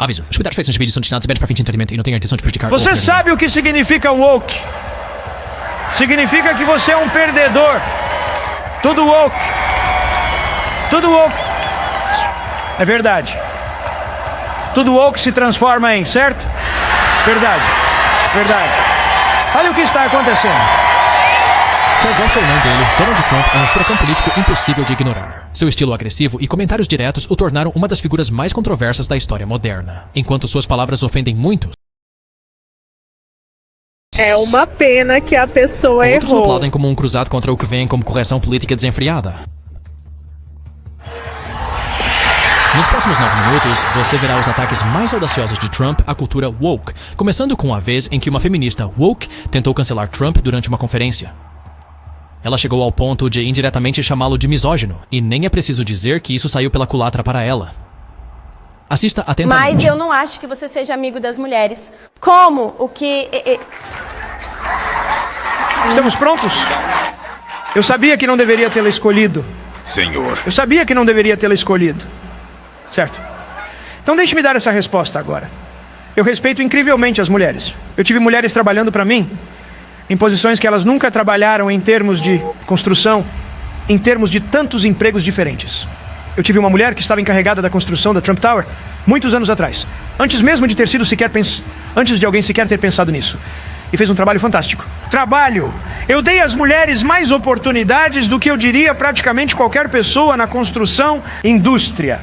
Aviso, os comentários feitos neste vídeo são destinados apenas para fins de entretenimento e não têm a intenção de prejudicar... Você sabe o que significa woke? Significa que você é um perdedor. Tudo woke. Tudo woke. É verdade. Tudo woke se transforma em, certo? Verdade. Verdade. Olha o que está acontecendo. Quer goste ou não dele, Donald Trump é um furacão político impossível de ignorar. Seu estilo agressivo e comentários diretos o tornaram uma das figuras mais controversas da história moderna. Enquanto suas palavras ofendem muitos, é uma pena que a pessoa outros errou. aplaudem como um cruzado contra o que vem como correção política desenfreada. Nos próximos 9 minutos, você verá os ataques mais audaciosos de Trump à cultura woke, começando com a vez em que uma feminista woke tentou cancelar Trump durante uma conferência. Ela chegou ao ponto de indiretamente chamá-lo de misógino, e nem é preciso dizer que isso saiu pela culatra para ela. Assista atentamente. Mas eu não acho que você seja amigo das mulheres. Como? O que... Estamos prontos? Eu sabia que não deveria tê-la escolhido. Senhor. Eu sabia que não deveria tê-la escolhido. Certo. Então deixe-me dar essa resposta agora. Eu respeito incrivelmente as mulheres. Eu tive mulheres trabalhando para mim em posições que elas nunca trabalharam em termos de construção, em termos de tantos empregos diferentes. Eu tive uma mulher que estava encarregada da construção da Trump Tower muitos anos atrás, antes mesmo de ter sido antes de alguém sequer ter pensado nisso. E fez um trabalho fantástico. Trabalho! Eu dei às mulheres mais oportunidades do que eu diria praticamente qualquer pessoa na construção, indústria.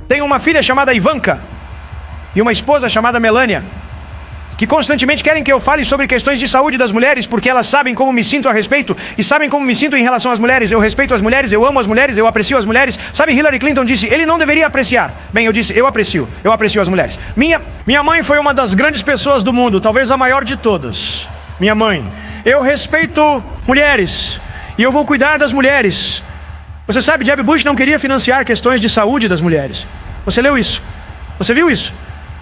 Tenho uma filha chamada Ivanka e uma esposa chamada Melania, que constantemente querem que eu fale sobre questões de saúde das mulheres, porque elas sabem como me sinto a respeito e sabem como me sinto em relação às mulheres. Eu respeito as mulheres, eu amo as mulheres, eu aprecio as mulheres. Sabe, Hillary Clinton disse, ele não deveria apreciar. Bem, eu disse, eu aprecio as mulheres. Minha mãe foi uma das grandes pessoas do mundo, talvez a maior de todas. Minha mãe. Eu respeito mulheres e eu vou cuidar das mulheres. Você sabe, Jeb Bush não queria financiar questões de saúde das mulheres. Você leu isso? Você viu isso?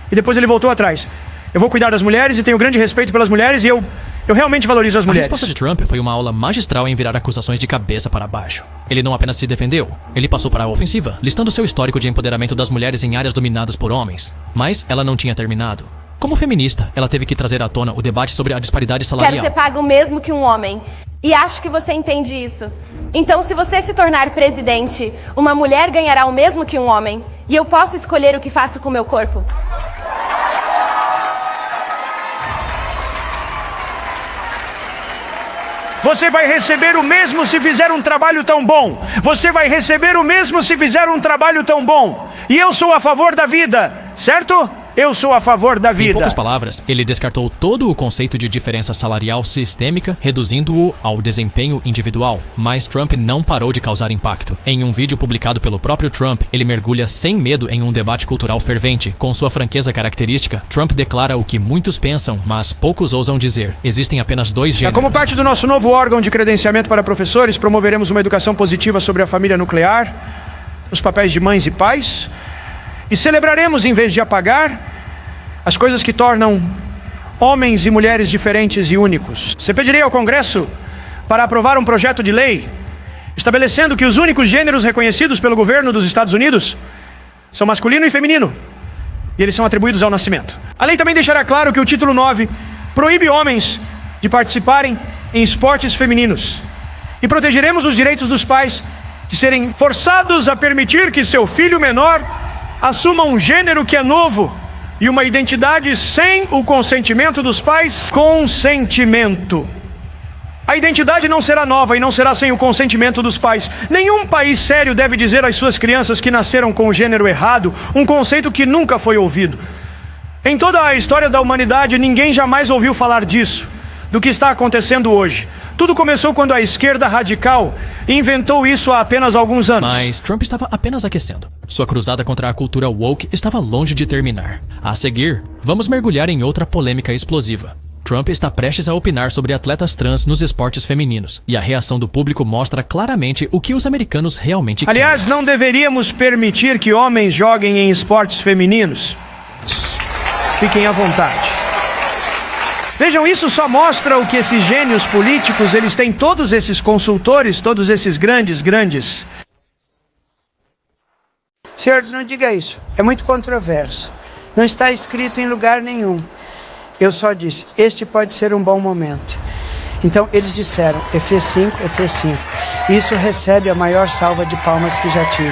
E depois ele voltou atrás. Eu vou cuidar das mulheres e tenho grande respeito pelas mulheres e eu realmente valorizo as mulheres. A resposta de Trump foi uma aula magistral em virar acusações de cabeça para baixo. Ele não apenas se defendeu, ele passou para a ofensiva, listando seu histórico de empoderamento das mulheres em áreas dominadas por homens. Mas ela não tinha terminado. Como feminista, ela teve que trazer à tona o debate sobre a disparidade salarial. Quero ser pago o mesmo que um homem. E acho que você entende isso. Então, se você se tornar presidente, uma mulher ganhará o mesmo que um homem. E eu posso escolher o que faço com o meu corpo. Você vai receber o mesmo se fizer um trabalho tão bom. Você vai receber o mesmo se fizer um trabalho tão bom. E eu sou a favor da vida, certo? Eu sou a favor da vida. Em poucas palavras, ele descartou todo o conceito de diferença salarial sistêmica, reduzindo-o ao desempenho individual. Mas Trump não parou de causar impacto. Em um vídeo publicado pelo próprio Trump, ele mergulha sem medo em um debate cultural fervente. Com sua franqueza característica, Trump declara o que muitos pensam, mas poucos ousam dizer. Existem apenas 2 gêneros. Como parte do nosso novo órgão de credenciamento para professores, promoveremos uma educação positiva sobre a família nuclear, os papéis de mães e pais, e celebraremos, em vez de apagar, as coisas que tornam homens e mulheres diferentes e únicos. Você pediria ao Congresso para aprovar um projeto de lei estabelecendo que os únicos gêneros reconhecidos pelo governo dos Estados Unidos são masculino e feminino, e eles são atribuídos ao nascimento. A lei também deixará claro que o título 9 proíbe homens de participarem em esportes femininos, e protegeremos os direitos dos pais de serem forçados a permitir que seu filho menor assuma um gênero que é novo e uma identidade sem o consentimento dos pais. Consentimento. A identidade não será nova e não será sem o consentimento dos pais. Nenhum país sério deve dizer às suas crianças que nasceram com o gênero errado, um conceito que nunca foi ouvido. Em toda a história da humanidade, ninguém jamais ouviu falar disso, do que está acontecendo hoje. Tudo começou quando a esquerda radical inventou isso há apenas alguns anos. Mas Trump estava apenas aquecendo. Sua cruzada contra a cultura woke estava longe de terminar. A seguir, vamos mergulhar em outra polêmica explosiva. Trump está prestes a opinar sobre atletas trans nos esportes femininos, e a reação do público mostra claramente o que os americanos realmente querem. Aliás, não deveríamos permitir que homens joguem em esportes femininos. Fiquem à vontade. Vejam, isso só mostra o que esses gênios políticos, eles têm todos esses consultores, todos esses grandes... Senhor, não diga isso. É muito controverso. Não está escrito em lugar nenhum. Eu só disse, este pode ser um bom momento. Então eles disseram, F5, F5. Isso recebe a maior salva de palmas que já tive.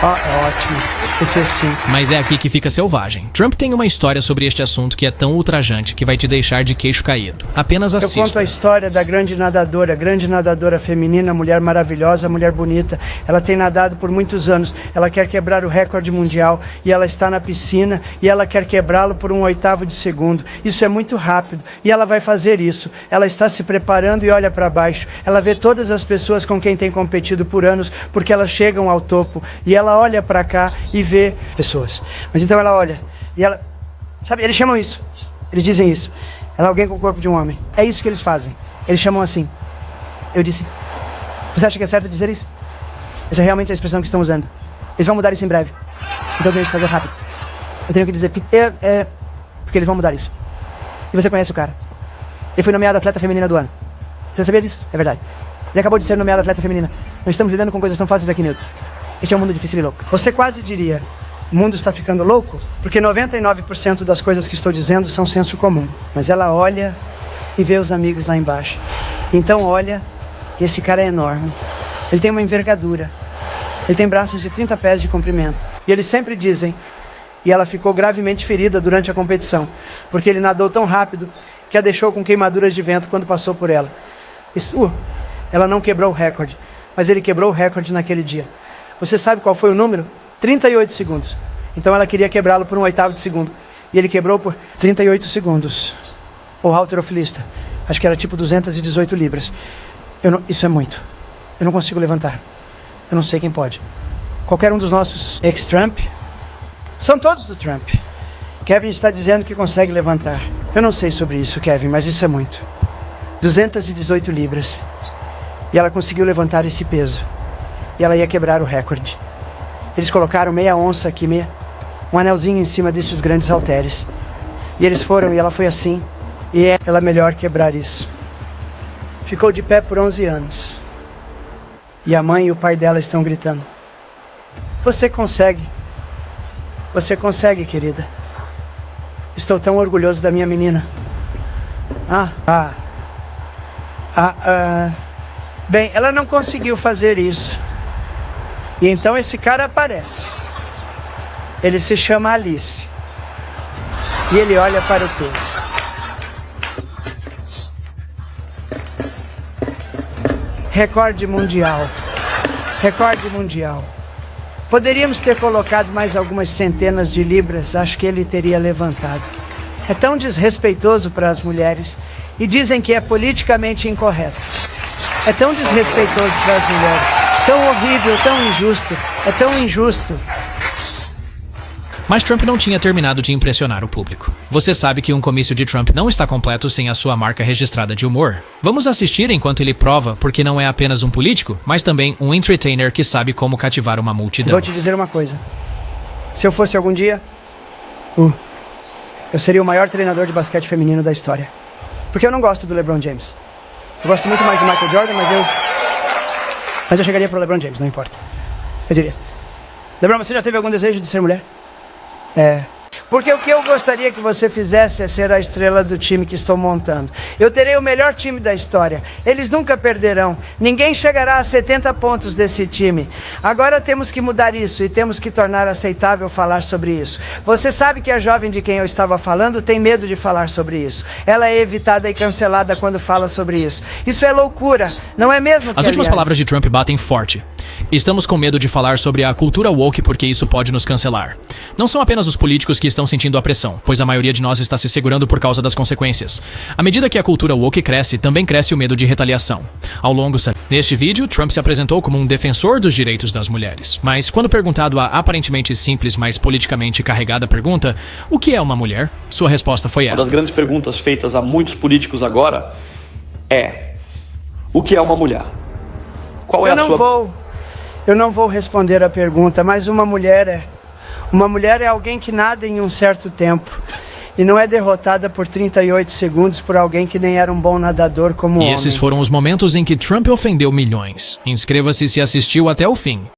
Ó, é ótimo. F5. Mas é aqui que fica selvagem. Trump tem uma história sobre este assunto que é tão ultrajante que vai te deixar de queixo caído. Apenas assista. Eu conto a história da grande nadadora feminina, mulher maravilhosa, mulher bonita. Ela tem nadado por muitos anos. Ela quer quebrar o recorde mundial e ela está na piscina e ela quer quebrá-lo por 1/8 de segundo. Isso é muito rápido e ela vai fazer isso. Ela está se preparando e olha para baixo. Ela vê todas as pessoas com quem tem competido por anos porque elas chegam ao topo e ela olha para cá e vê pessoas. Mas então ela olha e ela... Sabe, eles chamam isso. Eles dizem isso. Ela é alguém com o corpo de um homem. É isso que eles fazem. Eles chamam assim. Eu disse, você acha que é certo dizer isso? Essa é realmente a expressão que estão usando. Eles vão mudar isso em breve. Então eu tenho que fazer rápido. Eu tenho que dizer porque eles vão mudar isso. E você conhece o cara. Ele foi nomeado atleta feminina do ano. Você sabia disso? É verdade. Ele acabou de ser nomeado atleta feminina. Não estamos lidando com coisas tão fáceis aqui, Newton. Este é um mundo difícil e louco. Você quase diria, o mundo está ficando louco? Porque 99% das coisas que estou dizendo são senso comum. Mas ela olha e vê os amigos lá embaixo. Então olha, e esse cara é enorme. Ele tem uma envergadura. Ele tem braços de 30 pés de comprimento. E eles sempre dizem, e ela ficou gravemente ferida durante a competição, porque ele nadou tão rápido que a deixou com queimaduras de vento quando passou por ela. Ela não quebrou o recorde, mas ele quebrou o recorde naquele dia. Você sabe qual foi o número? 38 segundos. Então ela queria quebrá-lo por 1/8 de segundo. E ele quebrou por 38 segundos. O halterofilista. Acho que era tipo 218 libras. Isso é muito. Eu não consigo levantar. Eu não sei quem pode. Qualquer um dos nossos ex-Trump. São todos do Trump. Kevin está dizendo que consegue levantar. Eu não sei sobre isso, Kevin, mas isso é muito. 218 libras. E ela conseguiu levantar esse peso. E ela ia quebrar o recorde. Eles colocaram meia onça aqui, um anelzinho em cima desses grandes halteres. E eles foram e ela foi assim. E ela melhor quebrar isso. Ficou de pé por 11 anos. E a mãe e o pai dela estão gritando. Você consegue. Você consegue, querida. Estou tão orgulhoso da minha menina. Bem, ela não conseguiu fazer isso. E então esse cara aparece. Ele se chama Alice. E ele olha para o peso. Recorde mundial. Recorde mundial. Poderíamos ter colocado mais algumas centenas de libras. Acho que ele teria levantado. É tão desrespeitoso para as mulheres. E dizem que é politicamente incorreto. É tão desrespeitoso para as mulheres. Tão horrível, tão injusto. É tão injusto. Mas Trump não tinha terminado de impressionar o público. Você sabe que um comício de Trump não está completo sem a sua marca registrada de humor. Vamos assistir enquanto ele prova porque não é apenas um político, mas também um entertainer que sabe como cativar uma multidão. Vou te dizer uma coisa. Se eu fosse algum dia, eu seria o maior treinador de basquete feminino da história. Porque eu não gosto do LeBron James. Eu gosto muito mais do Michael Jordan, mas eu chegaria pro LeBron James, não importa. Eu diria, LeBron, você já teve algum desejo de ser mulher? Porque o que eu gostaria que você fizesse é ser a estrela do time que estou montando. Eu terei o melhor time da história. Eles nunca perderão. Ninguém chegará a 70 pontos desse time. Agora temos que mudar isso e temos que tornar aceitável falar sobre isso. Você sabe que a jovem de quem eu estava falando tem medo de falar sobre isso. Ela é evitada e cancelada quando fala sobre isso. Isso é loucura, não é mesmo? As últimas palavras de Trump batem forte. Estamos com medo de falar sobre a cultura woke porque isso pode nos cancelar. Não são apenas os políticos que estão sentindo a pressão, pois a maioria de nós está se segurando por causa das consequências. À medida que a cultura woke cresce, também cresce o medo de retaliação. Neste vídeo, Trump se apresentou como um defensor dos direitos das mulheres. Mas quando perguntado a aparentemente simples, mas politicamente carregada pergunta, o que é uma mulher? Sua resposta foi esta. Uma das grandes perguntas feitas a muitos políticos agora é: o que é uma mulher? Qual é a sua... Eu não vou responder a pergunta, mas uma mulher é alguém que nada em um certo tempo e não é derrotada por 38 segundos por alguém que nem era um bom nadador como homem. E esses foram os momentos em que Trump ofendeu milhões. Inscreva-se se assistiu até o fim.